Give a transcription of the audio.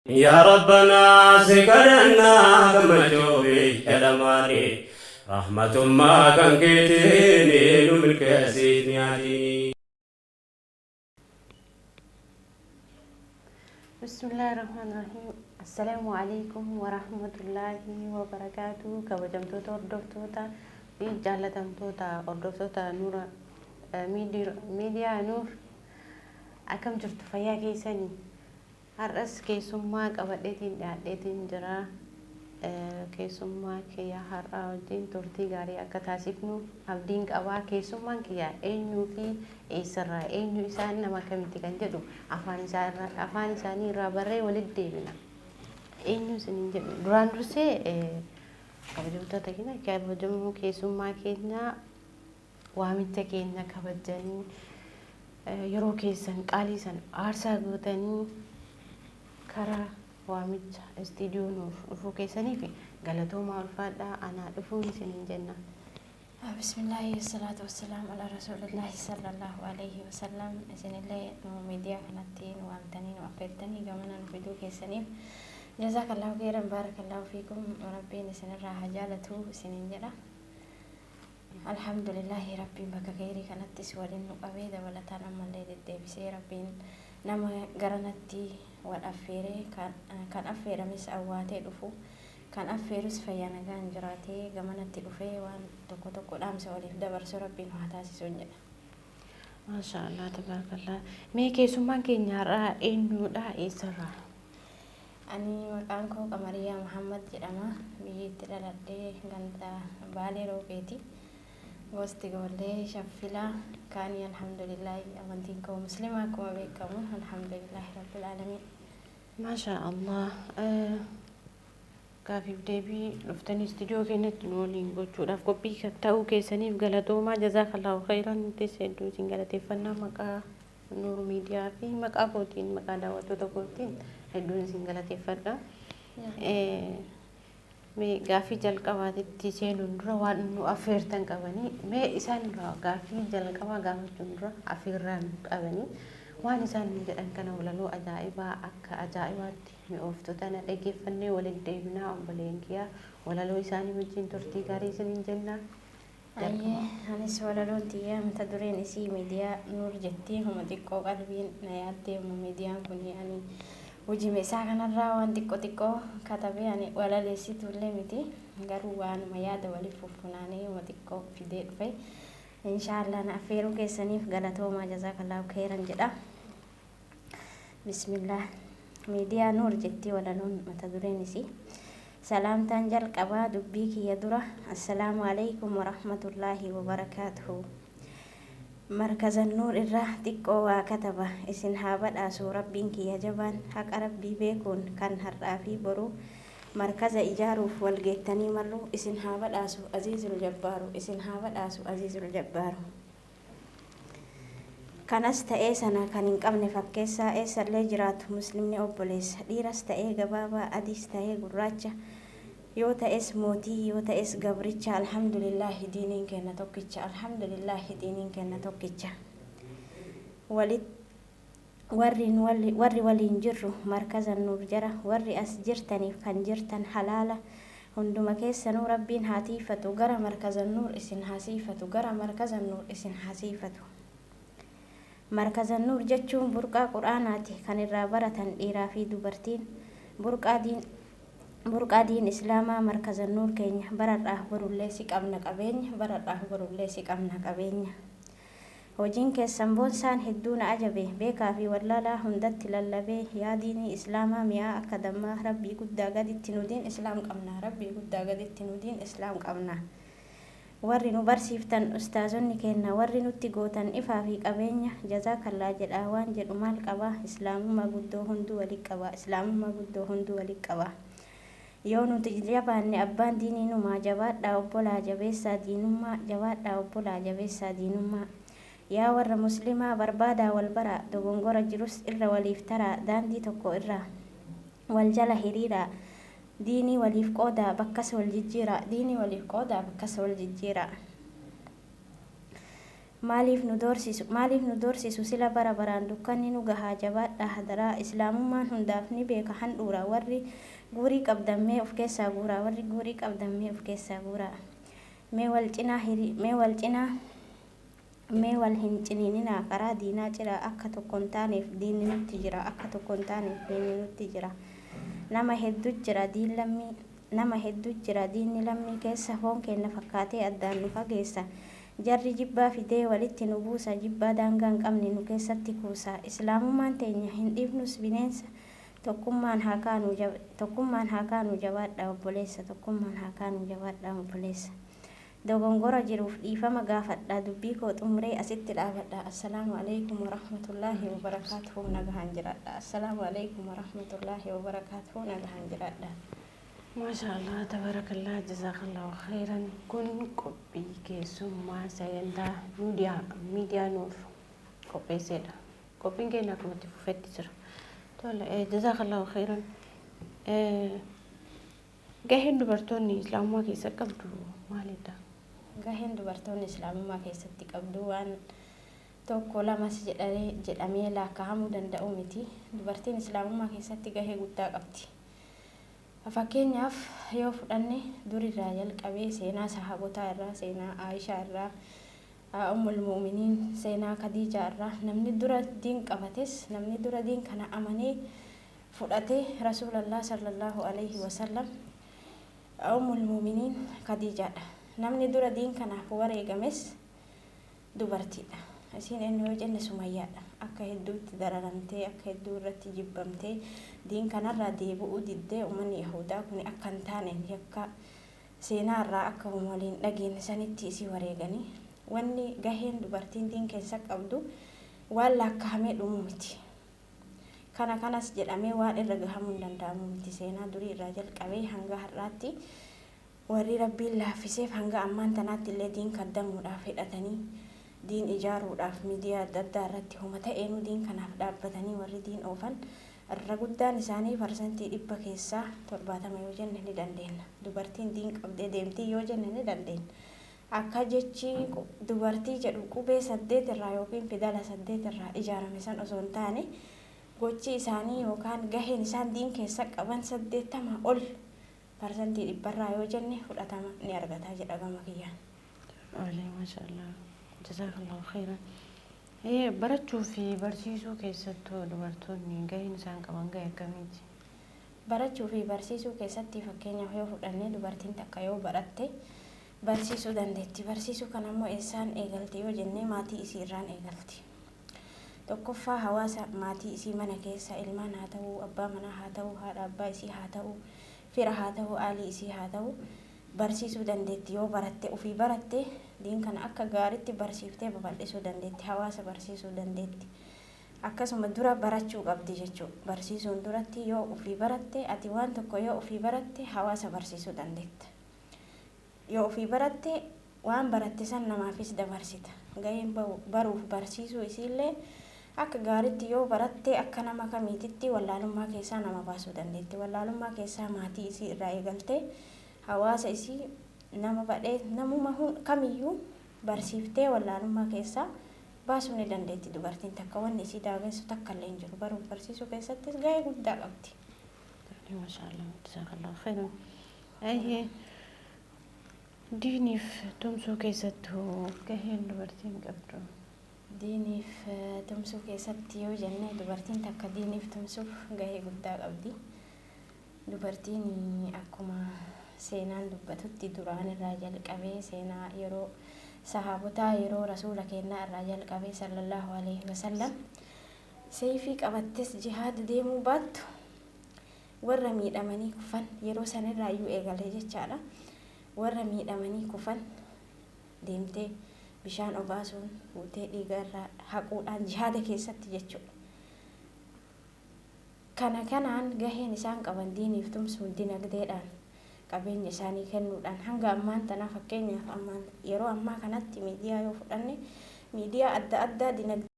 يا ربنا سكرنا كما جوبي كلاماني رحمة ما كان كتيني نملك سيدني. بسم الله الرحمن الرحيم. السلام عليكم ورحمة الله وبركاته. كوجمتوتا أردفتوتا في جالتمتوتا أردفتوتا نور ميديا نور أكم جرت فيا كيسني هرس كيسما قبضتين دادتين جرا كيسما كيا هرا وجين تورتي غاري أكتاسفنو أبدين قوا كيسما كيا إنو في إسرا إنو إسان نما كمتي كنجدو أفان إساني رابري ولد ديبنا إنو سنين جدو دران رسي كبجوتا تكينا كبجمو كيسما كينا وامتا كينا كبجاني yeroo keessan qaalii san aarsaa gootanii karaa waamicha istiidiyoo nuuf dhufuu keessanii fi galatoomaa ulfaadhaa anaa dhufuun isiniin jenna. Bismillaahi wasalaatu wasalaam ala rasuulillahi sallallahu alayhi wasallam. Isinillee miidiyaa kanatti nu waamtanii nu affeertanii gamana nu fiduu keessaniif jazaakallahu khairan baarakallahu fiikum rabbiin isinirraa haa jaalatu isiniin jedha. Alhamdulillahi rabbiin bakka gaarii kanattis waliin nu qabee dabalataan ammallee deddeebisee rabbiin nama garanatti wal affeeree kan affeeramis awwaatee dhufu kan affeerus fayyaa nagaan jiraatee gamanatti dhufee waan tokko tokko dhaamsa waliif dabarsu rabbiin haa taasisuun jedha. Maashaallah tabarakallah. Mee keessummaan keenya har'aa eenyudha eessarraa? Ani maqaan koo Qamariyaa Muhammad jedhama. Biyyatti dhaladhee ganda Baalee Roobeeti. Gosti gollee shaffilaa kaanii alhamdulillahi amantiin koo muslimaa akkuma beekamu alhamdulillahi rabbil aalamiin. Maashaallah. Gaafiif deebii dhuftanii istiidiyoo keenyatti nu waliin gochuudhaaf qophii ta'uu keessaniif galatoomaa jazaakallahu khairan nutis hedduu isin galateeffannaa maqaa Nuur miidiyaa fi maqaa kootiin maqaa daawwattoota kootiin hedduu isin galateeffadha. Mee gaafii jalqabaatitti seenuun dura waan nu affeertan qabanii mee isaan gaafii jalqabaa gaafachuun dura affeerraan qabanii waan isaan jedhan kana walaloo ajaa'ibaa akka ajaa'ibaatti mi'ooftota na dhaggeeffannee waliin deebinaa obboleen kiyyaa walaloo isaanii wajjin turtii gaarii isiniin jennaa. Anis walaloon tiyyaa mata dureen isii miidiyaa Nuur jettii homa xiqqoo qalbiin na yaaddee homa miidiyaan kun ani hojii isaa kanarraa waan xiqqoo katabee ani walaleessituullee miti garuu waanuma yaada waliif fuffunaanee homa xiqqoo fidee dhufe inshaallah na affeeruu keessaniif galatoomaa jazaakallahu khairan jedha. Bismillah. Miidiyaa Nuur jettii walaloon mata dureen isii. Salaamtaan jalqabaa dubbii kiyya dura assalaamu alaykum warahmatullaahi wabarakaatuhu. Markaza Nuur irraa xiqqoo waa kataba isin haa badhaasu rabbiin kiyya jabaan haqa rabbii beekuun kan har'aa fi boruu markaza ijaaruuf walgeettanii marru isin haa badhaasu aziizul jabbaaru isin haa badhaasu aziizul jabbaaru. Kanas ta'ee sana kan hin qabne fakkeessaa eessallee jiraatu muslimni obboleessa dhiiras ta'ee gabaabaa adiis ta'ee gurraacha yoo ta'es mootii yoo ta'es gabricha alhamdulillahi diiniin kenna tokkicha alhamdulillahi diiniin kenna tokkicha. Warri waliin jirru markaza Nuur jara warri as jirtaniif kan jirtan halaala hunduma keessanuu rabbiin haa tiifatu gara markaza Nuur isin haa siifatu gara markaza Nuur isin haa siifatu. Markaza Nuur jechuun burqaa quraanaati kan irraa baratan dhiiraa fi dubartiin burqaa diin islaamaa markaza Nuur keenya baradhaaf borullee si qabna qabeenya baradhaaf borullee si qabna qabeenya. Hojiin keessan boonsaan hedduu na ajabe beekaa fi wallaalaa hundatti lallabee yaa diinii islaamaa mi'aa akka dammaa rabbii guddaa gaditti nudiin islaam qabna rabbii guddaa gaditti nudiin islaam qabna. Warri nu barsiiftan ustaazonni kenna warri nutti gootan ifaa fi qabeenya jazaakallaa jedhaa waan jedhu maal qabaa islaamummaa guddoo hunduu waliin qabaa islaamummaa guddoo hunduu waliin qabaa. Yoo nuti jabaanne abbaan diinii numaa jabaadhaa obbolaa jabeessaa diinummaa jabaadhaa obbolaa jabeessaa diinummaa. Yaa warra muslimaa barbaadaa wal baraa dogongora jirus irra waliif taraa daandii tokko irraa wal jala hiriiraa. Diinii waliif qoodaa bakkas wal jijjiiraa diinii waliif qoodaa bakkas wal jijjiiraa. maaliif nu doorsisu sila bara baraan dukkanni nu gahaa jabaadha hadaraa islaamummaan hundaaf ni beeka handhuura warri guurii qabdammee of keessaa guuraa warri guurii qabdammee of keessaa guuraa mee wal hin ciniininaa karaa diinaa ciraa akka tokkoon taaneef diinni nutti jira akka tokkoon taaneef diinni nutti jira nama hedduu jira diinni lammii keessa foon keenya fakkaatee addaan nu fageessa jarri jibbaa fidee walitti nu buusa jibbaa daangaa hin qabne nu keessatti kuusa islaamummaan teenya hin dhiifnus bineensa tokkummaan haa kaanu jabaadha obboleessa tokkummaan haa kaanu jabaadha obboleessa dogongora jiruuf dhiifama gaafadha dubbii koo xumuree asitti dhaabadha assalaamu alaykum warahmatullaahi wabarakaatuhu nagahaan jiraadha assalaamu alaykum warahmatullaahi wabarakaatuhu nagahaan jiraadha. Maashaallah tabarakallah jazakallahu khairan kun qophii keessummaa sagantaa miidiyaa nuuf qopheessedha qophiin keenya akkumatti fufetti jira tola jazakallahu khairan gaheen dubartoonni islaamummaa keessa qabdu maalidha? Gaheen dubartoonni islaamummaa keessatti qabdu waan tokko lamas jedhamee lakkaa'amuu danda'u miti dubartiin islaamummaa keessatti gahee guddaa qabdi. Fakkeenyaaf yoo fudhanne durirraa jalqabee seenaa sahabotaa irraa seenaa Aishaa irraa ummul mu'miniin seenaa Khadiijaa irraa namni dura diin qabates namni dura diin kana amanee fudhatee rasuulallah sallallahu alaihi wasallam ummul mu'miniin Khadiijaadha namni dura diin kanaaf wareegames dubartiidha isiin eenyu yoo jenne Sumayyaadha akka hedduutti dararamtee akka hedduu irratti jibbamtee diin kanarraa deebi'uu diddee uummanni Yahudaa kun akka hin taane yakka seenaarraa akka waliin dhageenye sanitti isii wareeganii wanni gaheen dubartiin diin keessa qabdu waan lakkaa'amee dhumu miti kanas jedhamee waan irra gahamuu hin danda'amu miti seenaa durii irraa jalqabee hanga har'aatti warri rabbiin laaffiseef hanga ammaan tanaatti illee diin kaddamuudhaaf hidhatanii diin ijaaruudhaaf miidiyaa adda addaa irratti homa ta'eenuu diin kanaaf dhaabbatanii warri diin oofan irra guddaan isaanii parsantii 100 keessaa 70 yoo jenne ni dandeenya dubartiin diin qabdee deemtii yoo jenne ni dandeenya akka jechi dubartii jedhu qubee 8 irraa yookiin fidala 8 irraa ijaarame san osoo hin taane gochi isaanii yookaan gaheen isaan diin keessa qaban 80 ol parsantii 100 irraa yoo jenne fudhatama ni argata jedha gama kiyyaan. Maashaallah jazakallahu khairan. Barachuu fi barsiisuu keessattuu dubartoonni gaheen isaan qaban gahee akkamiiti? Barachuu fi barsiisuu keessatti fakkeenyaaf yoo fudhannee dubartiin takka yoo baratte barsiisuu dandeetti. Barsiisuu kan ammoo eessaan eegalti yoo jennee maatii isii irraan eegalti. Tokkoffaa hawaasa maatii isii mana keessa ilmaan haa ta'uu abbaa manaa haa ta'uu haadha abbaa isii haa ta'uu fira haa ta'uu aalii isii haa ta'uu barsiisuu dandeetti yoo baratte ofii baratte diin kana akka gaariitti barsiiftee babal'isuu dandeetti hawaasa barsiisuu dandeetti akkasuma dura barachuu qabdi jechuudha barsiisuun duratti yoo ofii baratte ati waan tokko yoo ofii baratte hawaasa barsiisuu dandeetta yoo ofii baratte waan baratte san namaafis dabarsita gaheen baruuf barsiisuu isiillee akka gaariitti yoo baratte akka nama kamiititti wallaalummaa keessaa nama baasuu dandeetti wallaalummaa keessaa maatii isii irraa eegaltee hawaasa isii nama badhee namuma kamiyyuu barsiiftee wallaalummaa keessaa baasuu ni dandeetti dubartiin takka wanni isii daagessu takka illee hin jiru baruuf barsiisuu keessattis gahee guddaa qabdi. Maashaallah jazakallahu khairan. Diiniif tumsuu keessattuu gaheen dubartiin qabdu? Diiniif tumsuu keessatti yoo jenne dubartiin takka diiniif tumsuuf gahee guddaa qabdi. Dubartiin akkuma seenaan dubbatutti duraan irraa jalqabee seenaa yeroo sahabotaa yeroo rasuula keenyaa irraa jalqabee sallallahu alaihi wasallam seefii qabattes jihaad deemuu baattu warra miidhamanii kufan yeroo sanirraa iyyuu eegalee jechaadha warra miidhamanii kufan deemtee bishaan obaasuun fuutee dhiiga irraa haquudhaan jihaada keessatti jechuudha. Kanaan gaheen isaan qaban diiniif tumsuun dinagdeedhaan qabeenya isaanii kennuudhaan hanga ammaan tana fakkeenyaaf yeroo ammaa kanatti miidiyaa yoo fudhanne miidiyaa adda addaa dinagdee